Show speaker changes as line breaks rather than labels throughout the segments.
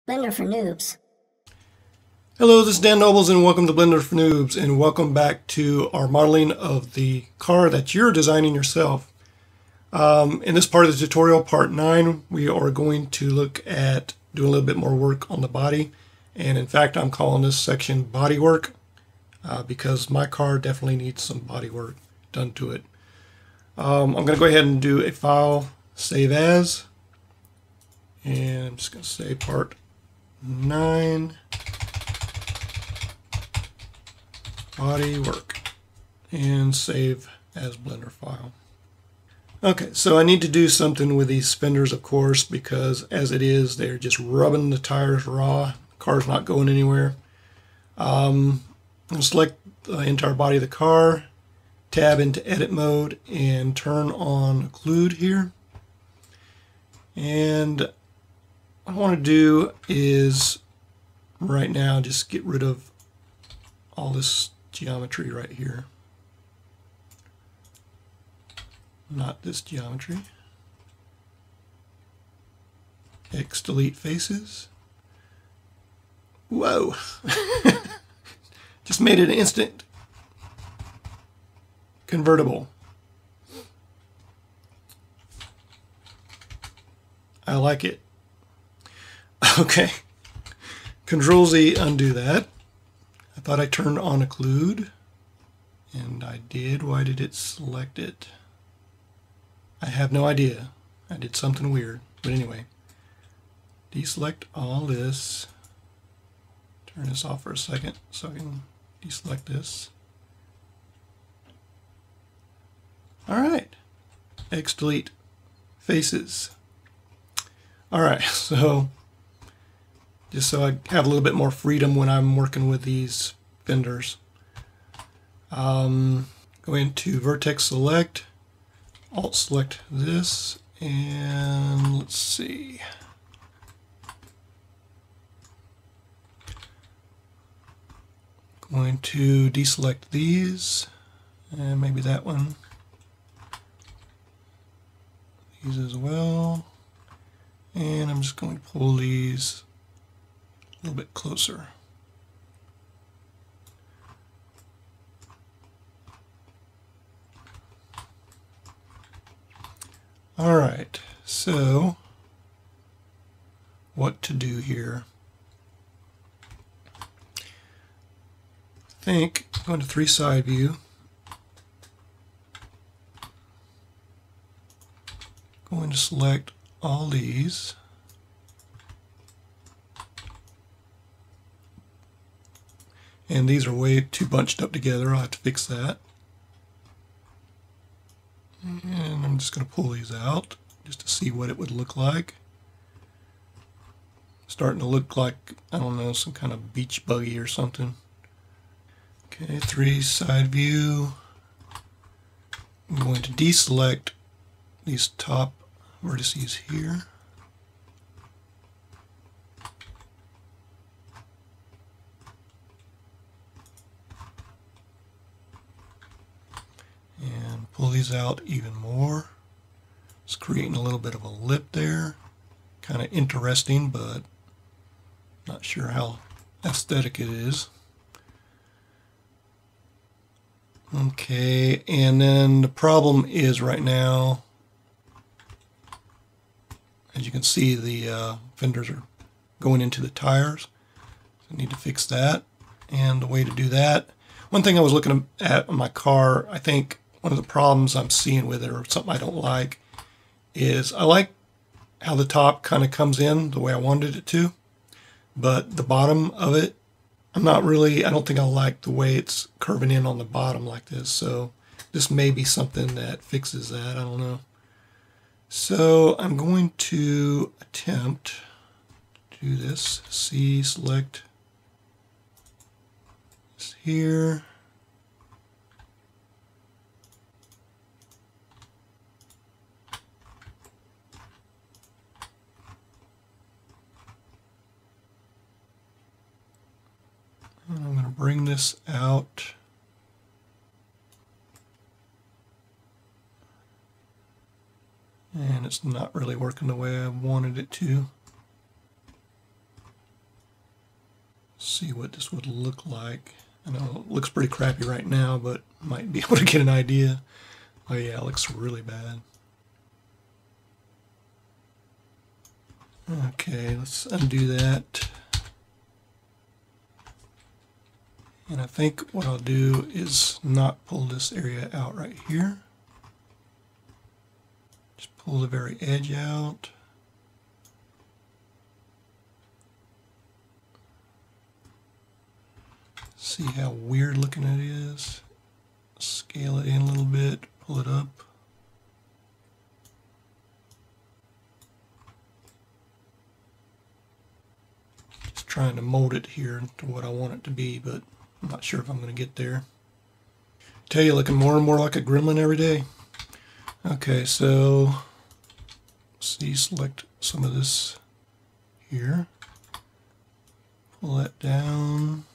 Blender for Noobs.
Hello, this is Dan Nobles and welcome to Blender for Noobs, and welcome back to our modeling of the car that you're designing yourself. In this part of the tutorial, part 9, we are going to look at doing a little bit more work on the body. And in fact, I'm calling this section Bodywork because my car definitely needs some body work done to it. I'm going to go ahead and do a file, save as, and I'm just going to say part 9. Body work, and save as Blender file. Okay, so I need to do something with these fenders, of course, because as it is, they're just rubbing the tires raw. The car's not going anywhere. I'm going to select the entire body of the car, tab into edit mode, and turn on occlude here. And what I want to do is right now just get rid of all this geometry right here. Not this geometry. X delete faces. Whoa! Just made it an instant convertible. I like it. Okay. Control Z, undo that. I thought I turned on occlude, and I did. Why did it select it? I have no idea. I did something weird. But anyway, deselect all this. Turn this off for a second so I can deselect this. Alright. X delete faces. Alright, so just so I have a little bit more freedom when I'm working with these fenders. Go into vertex select, alt select this, and let's see. Going to deselect these, and maybe that one. These as well. And I'm just going to pull these a little bit closer. All right, so what to do here? I think going to 3 side view. Going to select all these. And these are way too bunched up together. I'll have to fix that. And I'm just going to pull these out just to see what it would look like. Starting to look like, I don't know, some kind of beach buggy or something. Okay, 3 side view. I'm going to deselect these top vertices here. And pull these out even more. It's creating a little bit of a lip there. Kind of interesting, but not sure how aesthetic it is. Okay, and then the problem is right now, as you can see, the fenders are going into the tires. So I need to fix that. And the way to do that, one thing I was looking at on my car, I think one of the problems I'm seeing with it, or something I don't like, is I like how the top kind of comes in the way I wanted it to, but the bottom of it, I don't think I like the way it's curving in on the bottom like this. So this may be something that fixes that. I don't know. So I'm going to attempt to do this. C, select this here. And I'm going to bring this out. And it's not really working the way I wanted it to. see what this would look like. I know it looks pretty crappy right now, but might be able to get an idea. Oh yeah, it looks really bad. Okay, let's undo that. And I think what I'll do is not pull this area out right here. Just pull the very edge out. See how weird looking it is. Scale it in a little bit, pull it up. Just trying to mold it here to what I want it to be, but I'm not sure if I'm going to get there. Tell you, looking more and more like a gremlin every day. Okay, so see, select some of this here. Pull that down.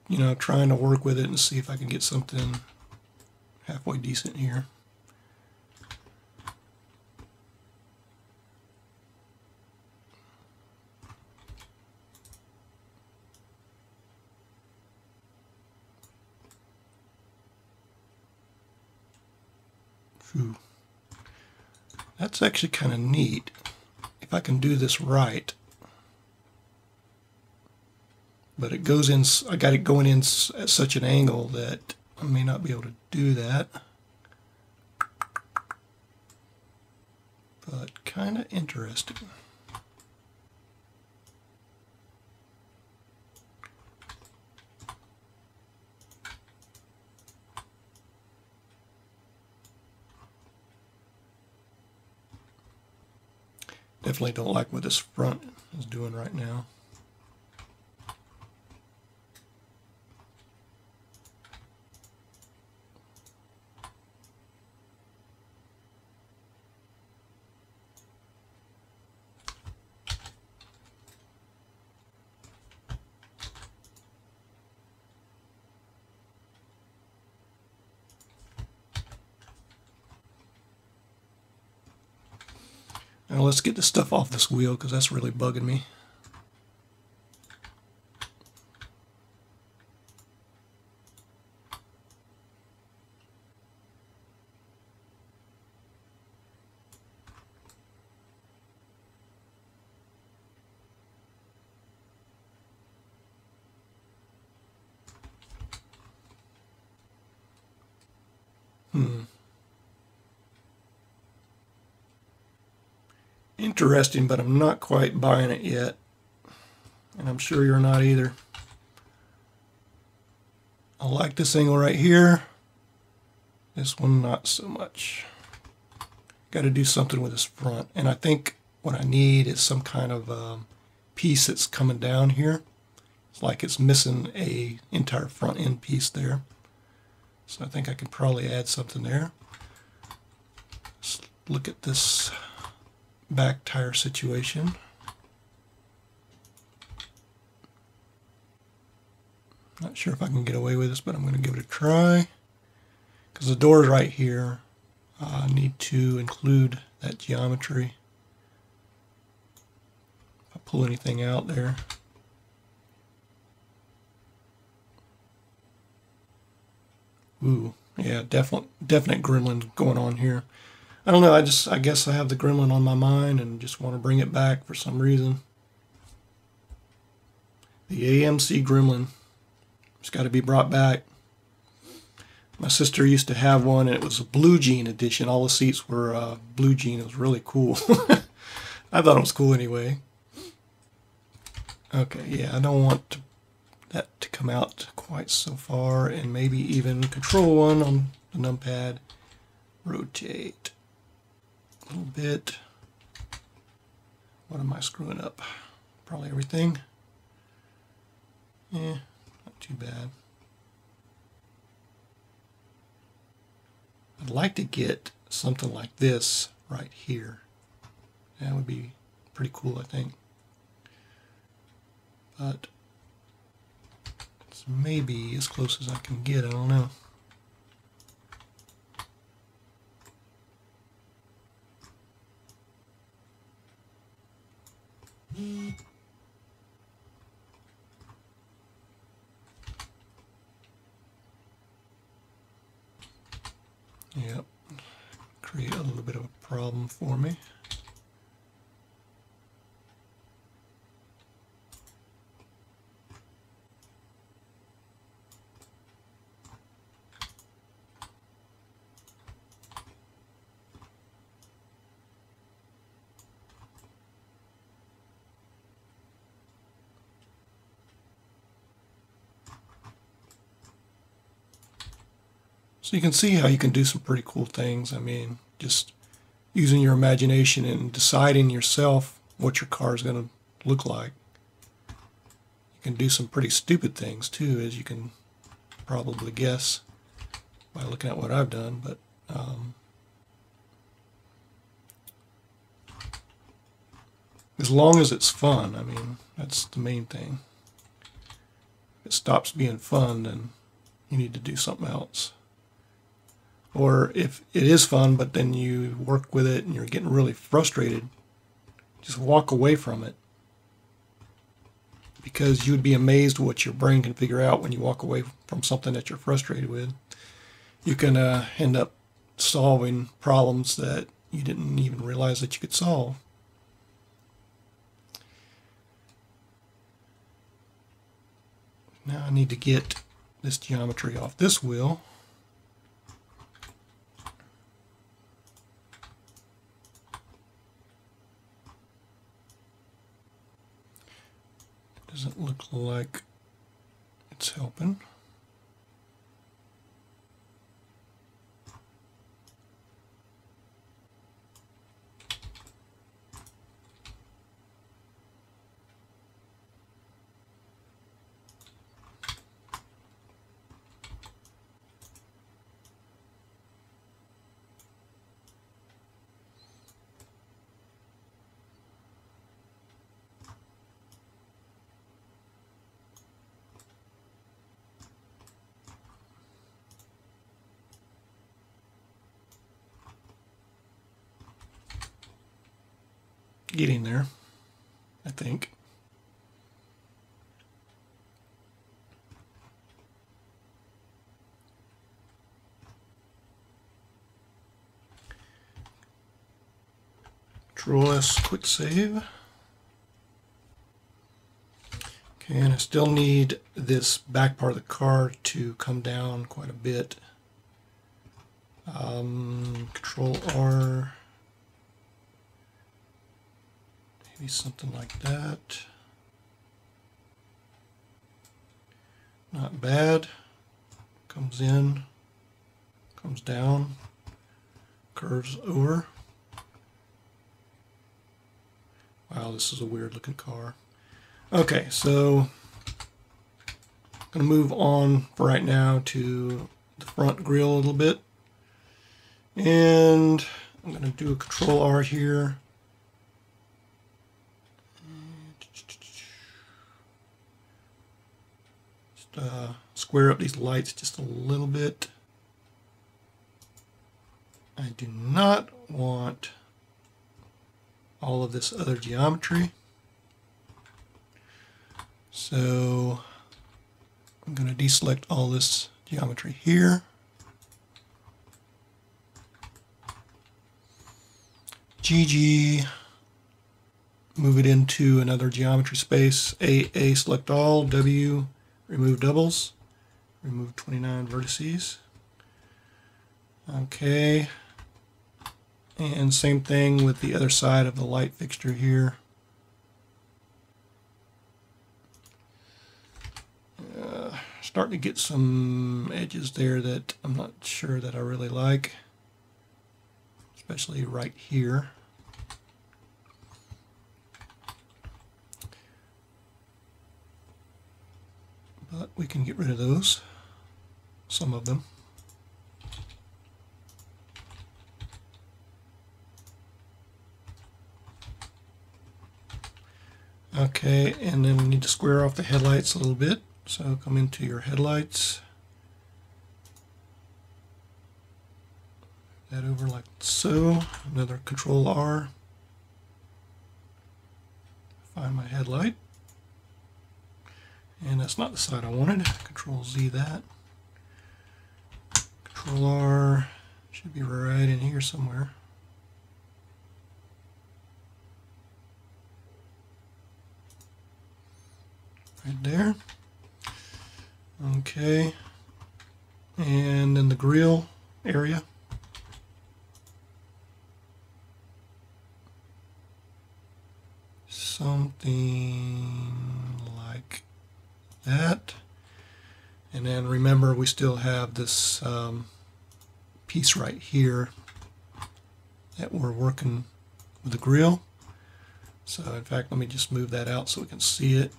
You know, trying to work with it and see if I can get something halfway decent here. Whew. That's actually kind of neat. If I can do this right. But it goes in, I got it going in at such an angle that I may not be able to do that. But kind of interesting. Definitely don't like what this front is doing right now. Now let's get the stuff off this wheel because that's really bugging me. Interesting, but I'm not quite buying it yet. And I'm sure you're not either. I like this angle right here. This one not so much. Got to do something with this front. And I think what I need is some kind of piece that's coming down here. It's like it's missing a entire front end piece there. So I think I could probably add something there. Let's look at this back tire situation. Not sure if I can get away with this, but I'm going to give it a try. Because the door is right here. I need to include that geometry. If I pull anything out there. Ooh, yeah, definite gremlin going on here. I don't know, I guess I have the gremlin on my mind and just want to bring it back for some reason. The AMC gremlin. It's got to be brought back. My sister used to have one, and it was a blue jean edition. All the seats were blue jean. It was really cool. I thought it was cool anyway. Okay, yeah, I don't want that to come out quite so far, and maybe even control one on the numpad. Rotate a little bit. What am I screwing up? Probably everything. Yeah, not too bad. I'd like to get something like this right here. That would be pretty cool, I think. But This may be as close as I can get, I don't know. Yep, create a little bit of a problem for me. So you can see how you can do some pretty cool things. I mean, just using your imagination and deciding yourself what your car is going to look like. You can do some pretty stupid things too, as you can probably guess by looking at what I've done. But as long as it's fun, I mean, that's the main thing. If it stops being fun, then you need to do something else. Or if it is fun, but then you work with it and you're getting really frustrated, just walk away from it. Because you would be amazed what your brain can figure out when you walk away from something that you're frustrated with. You can end up solving problems that you didn't even realize that you could solve. Now I need to get this geometry off this wheel. Doesn't look like it's helping. Getting there, I think. Control S, quick save. Okay, and I still need this back part of the car to come down quite a bit. Control R. Maybe something like that. Not bad. Comes in, comes down, curves over. Wow, this is a weird looking car. Okay, so I'm going to move on for right now to the front grille a little bit. And I'm going to do a Control R here. Square up these lights just a little bit. I do not want all of this other geometry. So I'm going to deselect all this geometry here. GG, move it into another geometry space. A, select all. W, remove doubles. Remove 29 vertices. Okay. And same thing with the other side of the light fixture here. Starting to get some edges there that I'm not sure that I really like, especially right here. But we can get rid of those, some of them. Okay, and then we need to square off the headlights a little bit. So come into your headlights, that over like so, another Control R, find my headlight, and that's not the side I wanted. Control Z that, Control R, should be right in here somewhere. Right there. Okay, and then the grill area. Something like that. And then remember, we still have this piece right here that we're working with the grill. So in fact, let me just move that out so we can see it.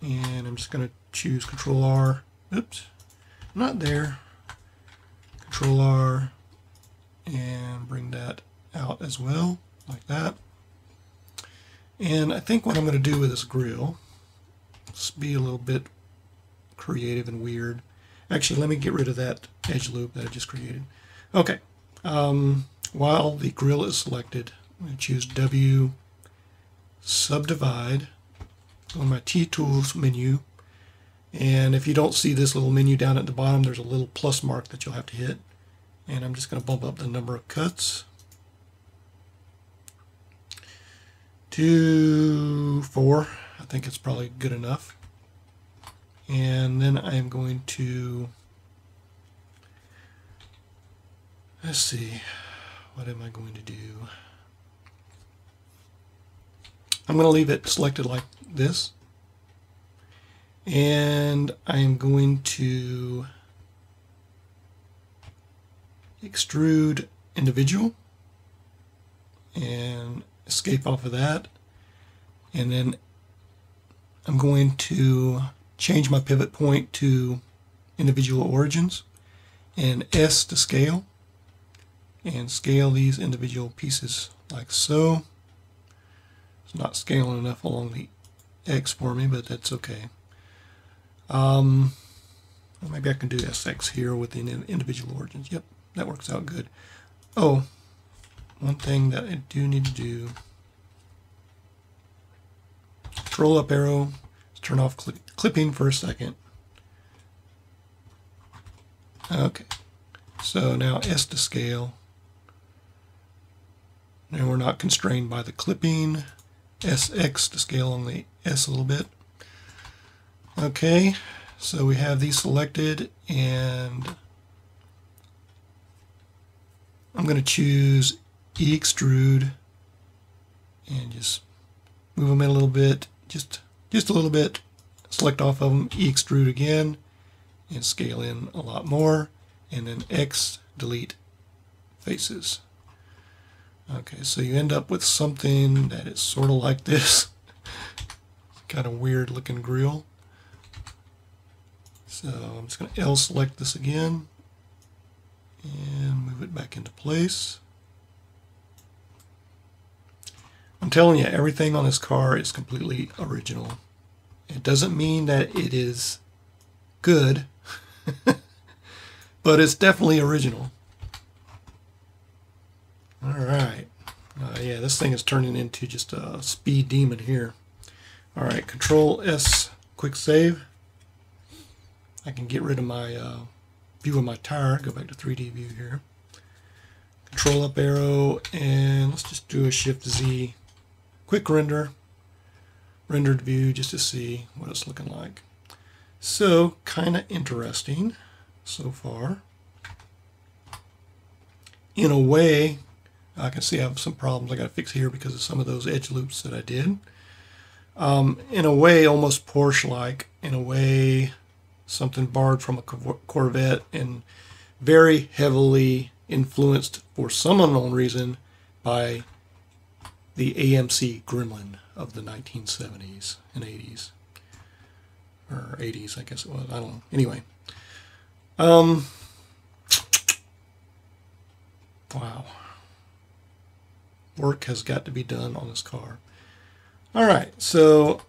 And I'm just going to choose Control R. Oops, not there. Control R, and bring that out as well, like that. And I think what I'm going to do with this grill, let's be a little bit creative and weird. Actually, let me get rid of that edge loop that I just created. Okay, while the grill is selected, I'm going to choose W, subdivide, go to my T-Tools menu, and if you don't see this little menu down at the bottom, there's a little plus mark that you'll have to hit. And I'm just going to bump up the number of cuts to 4. I think it's probably good enough. And then I'm going to, let's see, what am I going to do? I'm going to leave it selected like this. And I'm going to extrude individual and escape off of that. And then I'm going to change my pivot point to individual origins and S to scale, and scale these individual pieces like so. It's not scaling enough along the X for me, but that's okay. Maybe I can do SX here with the individual origins. Yep, that works out good. Oh, one thing that I do need to do, Control up arrow, turn off clipping for a second. Okay, so now S to scale. Now we're not constrained by the clipping. SX to scale on the S a little bit. Okay, so we have these selected, and I'm going to choose E extrude and just move them in a little bit, just a little bit, select off of them, E extrude again, and scale in a lot more, and then X delete faces. Okay, so you end up with something that is sort of like this, kind of weird looking grill. So I'm just going to L select this again and move it back into place. I'm telling you, everything on this car is completely original. It doesn't mean that it is good, but it's definitely original. Alright. Yeah, this thing is turning into just a speed demon here. Alright, Control S, quick save. I can get rid of my view of my tire, go back to 3D view here. Control up arrow, and let's just do a Shift Z. Quick render, rendered view, just to see what it's looking like. So, kind of interesting so far. In a way, I can see I have some problems I got to fix here because of some of those edge loops that I did. In a way, almost Porsche-like. In a way, something borrowed from a Corvette and very heavily influenced, for some unknown reason, by the AMC Gremlin of the 1970s and 80s. Or 80s, I guess it was. I don't know. Anyway. Wow. Work has got to be done on this car. Alright, so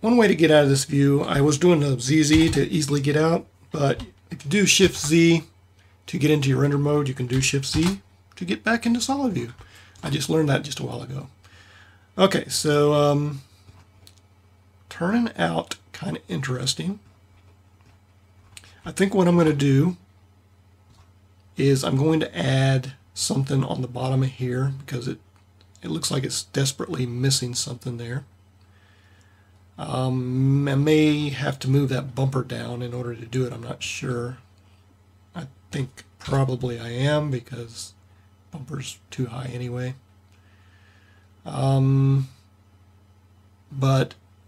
one way to get out of this view, I was doing a ZZ to easily get out, but if you do Shift Z to get into your render mode, you can do Shift Z to get back into solid view. I just learned that just a while ago. Okay, so turning out kind of interesting. I think what I'm going to do is I'm going to add something on the bottom of here because it looks like it's desperately missing something there. I may have to move that bumper down in order to do it. I'm not sure. I think probably I am because bumper's too high anyway. But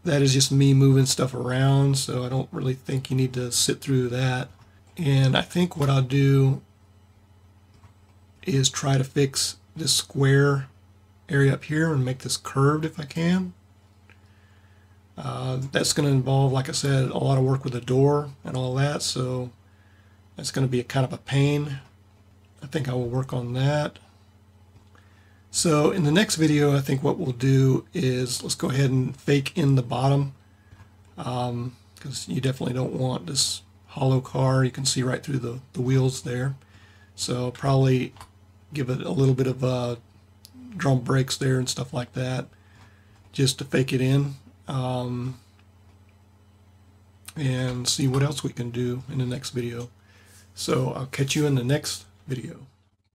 that is just me moving stuff around, so I don't really think you need to sit through that. And I think what I'll do is try to fix this square area up here and make this curved if I can. That's going to involve, like I said, a lot of work with the door and all that, so that's going to be a kind of a pain. I think I will work on that. So in the next video, I think what we'll do is let's go ahead and fake in the bottom, because you definitely don't want this hollow car. You can see right through the wheels there. So probably give it a little bit of drum brakes there and stuff like that, just to fake it in, and see what else we can do in the next video. So I'll catch you in the next video.